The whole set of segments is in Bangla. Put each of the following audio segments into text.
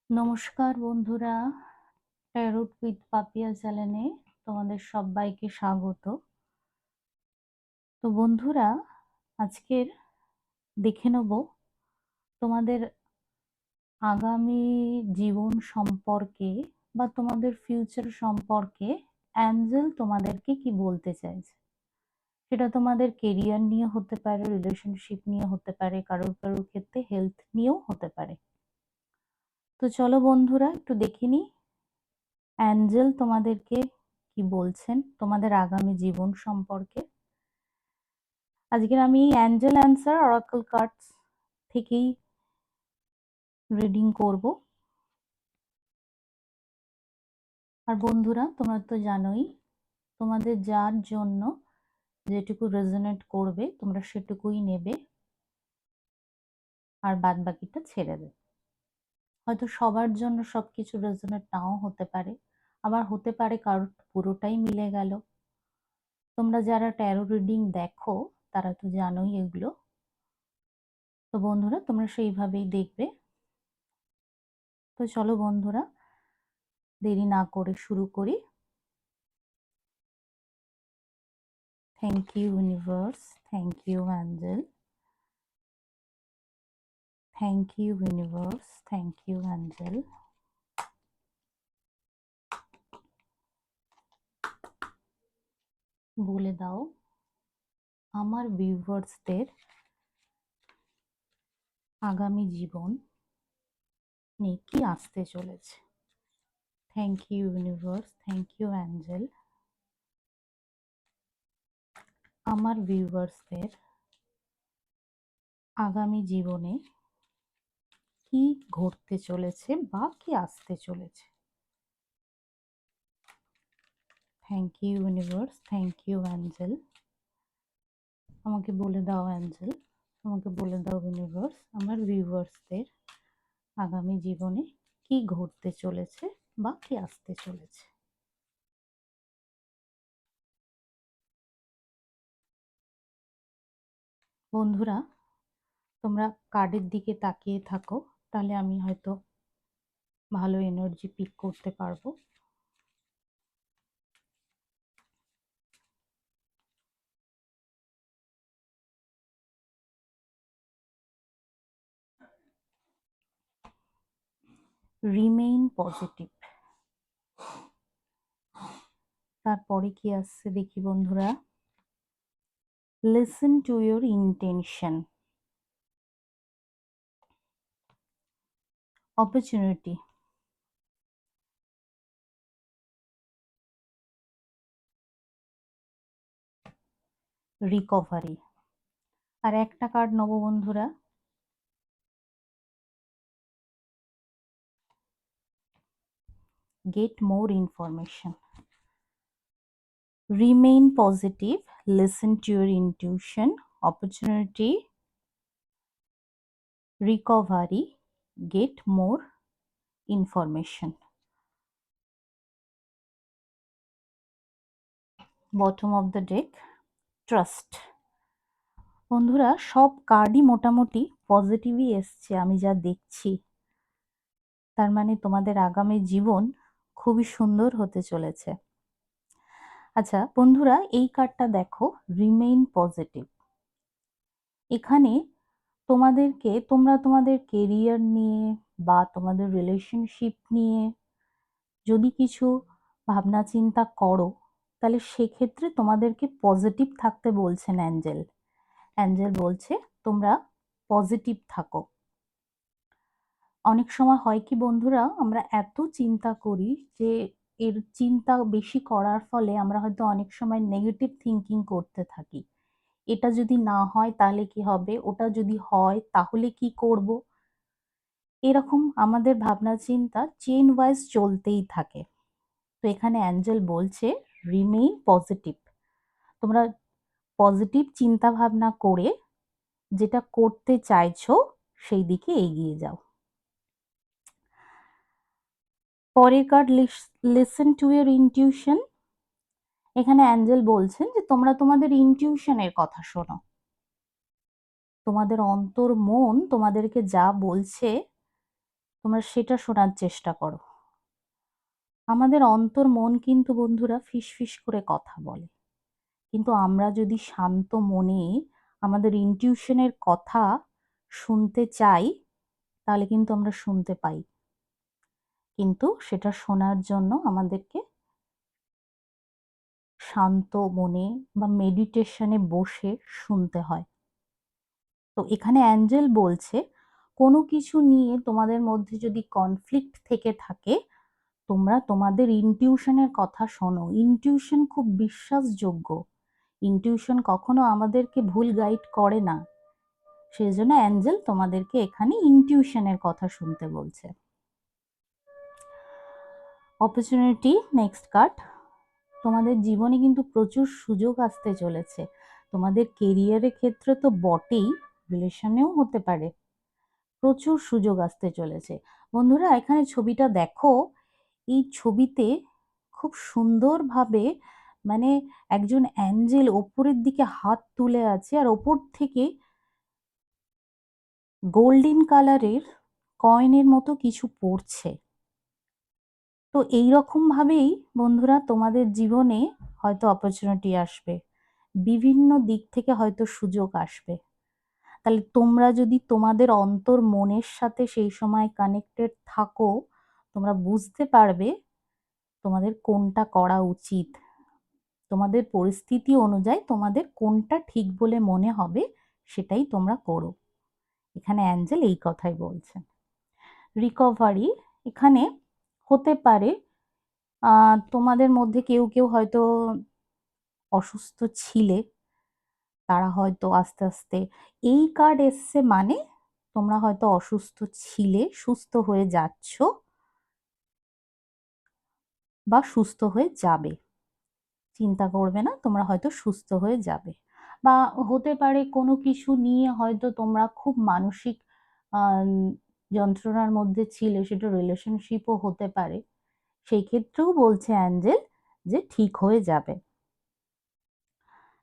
নমস্কার বন্ধুরা, ট্যারোট উইথ পাপিয়া চ্যানেলে তোমাদের সবাইকে স্বাগত। তো বন্ধুরা, আজকের দেখে নেব তোমাদের আগামী জীবন সম্পর্কে বা তোমাদের ফিউচার সম্পর্কে অ্যাঞ্জেল তোমাদেরকে কি বলতে চাইছে। সেটা তোমাদের কেরিয়ার নিয়ে হতে পারে, রিলেশনশিপ নিয়ে হতে পারে, কারোর কারোর ক্ষেত্রে হেলথ নিয়েও হতে পারে। তো চলো বন্ধুরা, একটু দেখে নিই অ্যাঞ্জেল তোমাদেরকে কি বলছেন তোমাদের আগামী জীবন সম্পর্কে। আজকের আমি অ্যাঞ্জেল অ্যান্সার অরাকল কার্ডস থেকেই রিডিং করব। আর বন্ধুরা, তোমরা তো জানোই তোমাদের যার জন্য যেটুকু রেজোনেট করবে তোমরা সেটুকুই নেবে, আর বাদ বাকিটা ছেড়ে দেবে। হয়তো সবার জন্য সবকিছু রেজোনেট নাও হতে পারে, আবার হতে পারে কারোর পুরোটাই মিলে গেল। তোমরা যারা ট্যারো রিডিং দেখো তারা তো জানোই এগুলো। তো বন্ধুরা, তোমরা সেইভাবেই দেখবে। তো চলো বন্ধুরা, দেরি না করে শুরু করি। Thank you universe, thank you angel, thank you universe, thank you angel. বলে দাও আমার ভিউয়ার্সদের আগামী জীবন নিয়ে কি আসতে চলেছে। Thank you universe, thank you angel. আমার ভিউয়ার্সদের আগামী জীবনে কি ঘটতে চলেছে বা কি আসতে চলেছে। Thank you universe, thank you angel. আমাকে বলে দাও অ্যাঞ্জেল, আমাকে বলে দাও ইউনিভার্স, আমার ভিউয়ার্সদের আগামী জীবনে কি ঘটতে চলেছে বা কি আসতে চলেছে। বন্ধুরা, তোমরা কার্ডের দিকে তাকিয়ে থাকো, তাহলে আমি হয়তো ভালো এনার্জি পিক করতে পারবো। রিমেইন পজিটিভ, তারপরে কি আসছে দেখি বন্ধুরা। Listen to your intention, opportunity, recovery. আর একটা কার্ড নেবো বন্ধুরা, get more information. Remain positive, listen to your intuition, opportunity, recovery, get more information. Bottom of the deck, trust. বন্ধুরা, সব কার্ডই মোটামুটি পজিটিভই এসছে আমি যা দেখছি। তার মানে তোমাদের আগামী জীবন খুবই সুন্দর হতে চলেছে। আচ্ছা বন্ধুরা, এই কার্ডটা দেখো, রিমেইন পজিটিভ। এখানে তোমাদেরকে তোমরা তোমাদের কেরিয়ার নিয়ে বা তোমাদের রিলেশনশিপ নিয়ে যদি কিছু ভাবনা চিন্তা করো, তাহলে সেক্ষেত্রে তোমাদেরকে পজিটিভ থাকতে বলছেন অ্যাঞ্জেল। অ্যাঞ্জেল বলছে তোমরা পজিটিভ থাকো। অনেক সময় হয় কি বন্ধুরা, আমরা এত চিন্তা করি যে এর চিন্তা বেশি করার ফলে আমরা হয়তো অনেক সময় নেগেটিভ থিঙ্কিং করতে থাকি। এটা যদি না হয় তাহলে কি হবে, ওটা যদি হয় তাহলে কি করব, এরকম আমাদের ভাবনা চিন্তা চেইন ওয়াইজ চলতেই থাকে। তো এখানে অ্যাঞ্জেল বলছে রিমেইন পজিটিভ। তোমরা পজিটিভ চিন্তা ভাবনা করে যেটা করতে চাইছো সেই দিকে এগিয়ে যাও। পরের card, listen to your intuition. এখানে অ্যাঞ্জেল বলছেন যে তোমরা তোমাদের ইনটিউশনের কথা শোনো। তোমাদের অন্তর মন তোমাদেরকে যা বলছে তোমরা সেটা শোনার চেষ্টা করো। আমাদের মন কিন্তু বন্ধুরা ফিসফিস করে কথা বলে, কিন্তু আমরা যদি শান্ত মনে আমাদের ইনটিউশনের কথা শুনতে চাই, তাহলে কিন্তু আমরা শুনতে পাই। কিন্তু সেটা শোনার জন্য আমাদেরকে শান্ত মনে বা মেডিটেশনে বসে শুনতে হয়। তো এখানে অ্যাঞ্জেল বলছে, কোনো কিছু নিয়ে তোমাদের মধ্যে যদি কনফ্লিক্ট থেকে থাকে, তোমরা তোমাদের ইনটিউশনের কথা শোনো। ইনটিউশন খুব বিশ্বাসযোগ্য। ইনটিউশন কখনো আমাদেরকে ভুল গাইড করে না। সেই জন্য অ্যাঞ্জেল তোমাদেরকে এখানে ইনটিউশনের কথা শুনতে বলছে। Opportunity, next card. তোমাদের জীবনে কিন্তু প্রচুর সুযোগ আসতে চলেছে। তোমাদের কেরিয়ারের ক্ষেত্রে তো বটেই, রিলেশনেও হতে পারে। প্রচুর সুযোগ আসতে চলেছে। বন্ধুরা এখানে ছবিটা দেখো, এই ছবিতে খুব সুন্দরভাবে মানে একজন অ্যাঞ্জেল ওপরের দিকে হাত তুলে আছে, আর ওপর থেকে গোল্ডেন কালারের কয়েনের মতো কিছু পড়ছে। তো এইরকম ভাবেই বন্ধুরা তোমাদের জীবনে হয়তো অপরচুনিটি আসবে, বিভিন্ন দিক থেকে হয়তো সুযোগ আসবে। তাহলে তোমরা যদি তোমাদের মনের সাথে সেই সময় কানেক্টেড থাকো, তোমরা বুঝতে পারবে তোমাদের কোনটা করা উচিত। তোমাদের পরিস্থিতি অনুযায়ী তোমাদের কোনটা ঠিক বলে মনে হবে সেটাই তোমরা করো। এখানে অ্যাঞ্জেল এই কথাই বলছেন। রিকভারি, এখানে হতে পারে তোমাদের মধ্যে কেউ কেউ হয়তো অসুস্থ ছিলে, তারা হয়তো আস্তে আস্তে, এই কার্ড এসছে মানে তোমরা হয়তো অসুস্থ ছিলে, সুস্থ হয়ে যাচ্ছ বা সুস্থ হয়ে যাবে। চিন্তা করবে না, তোমরা হয়তো সুস্থ হয়ে যাবে। বা হতে পারে কোনো কিছু নিয়ে হয়তো তোমরা খুব মানসিক যন্ত্রণার মধ্যে ছিলে, সেটা রিলেশনশিপও হতে পারে। সেই ক্ষেত্রেও বলছে অ্যাঞ্জেল যে ঠিক হয়ে যাবে।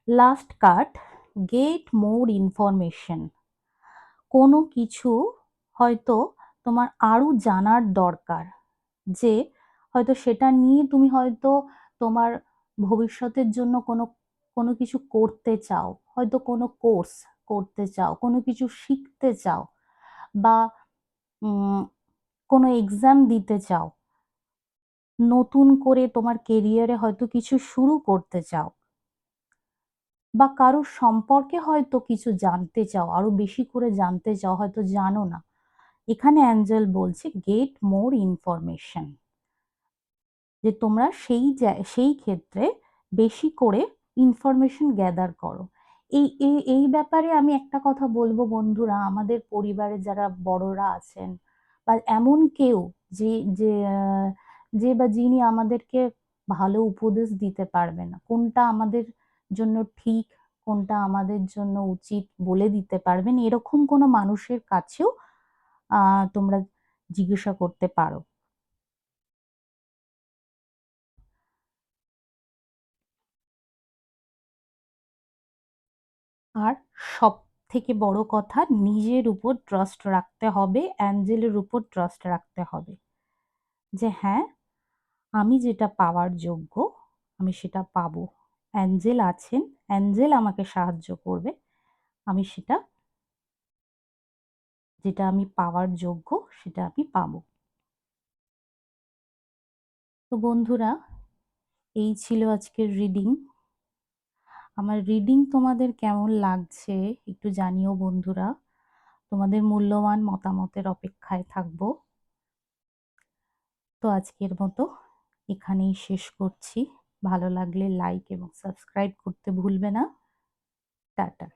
Last card, gate more information. কোনো কিছু হয়তো তোমার আরো জানার দরকার, যে হয়তো সেটা নিয়ে তুমি হয়তো তোমার ভবিষ্যতের জন্য কোনো কোনো কিছু করতে চাও, হয়তো কোনো কোর্স করতে চাও, কোনো কিছু শিখতে চাও, বা কোনো এক্সাম দিতে চাও, নতুন করে তোমার কেরিয়ারে হয়তো কিছু শুরু করতে চাও, বা কারোর সম্পর্কে হয়তো কিছু জানতে চাও, আরো বেশি করে জানতে চাও, হয়তো জানো না। এখানে অ্যাঞ্জেল বলছে গেট মোর ইনফরমেশন, যে তোমরা সেই ক্ষেত্রে বেশি করে ইনফরমেশন গ্যাদার করো। এই এই এই ব্যাপারে আমি একটা কথা বলবো বন্ধুরা, আমাদের পরিবারে যারা বড়রা আছেন, বা এমন কেউ যে যে আহ, যে বা যিনি আমাদেরকে ভালো উপদেশ দিতে পারবে না, কোনটা আমাদের জন্য ঠিক, কোনটা আমাদের জন্য উচিত বলে দিতে পারবেন, এরকম কোনো মানুষের কাছেও তোমরা জিজ্ঞাসা করতে পারো। আর সব থেকে বড় কথা, নিজের উপর ট্রাস্ট রাখতে হবে, অ্যাঞ্জেলের উপর ট্রাস্ট রাখতে হবে, যে হ্যাঁ আমি যেটা পাওয়ার যোগ্য আমি সেটা পাবো। অ্যাঞ্জেল আছেন, অ্যাঞ্জেল আমাকে সাহায্য করবে, আমি সেটা, যেটা আমি পাওয়ার যোগ্য সেটা আমি পাবো। তো বন্ধুরা, এই ছিল আজকের রিডিং। আমার রিডিং তোমাদের কেমন লাগছে একটু জানিও বন্ধুরা। তোমাদের মূল্যবান মতামতের অপেক্ষায় থাকবো। তো আজকের মতো এখানেই শেষ করছি। ভালো লাগলে লাইক এবং সাবস্ক্রাইব করতে ভুলবে না। টাটা।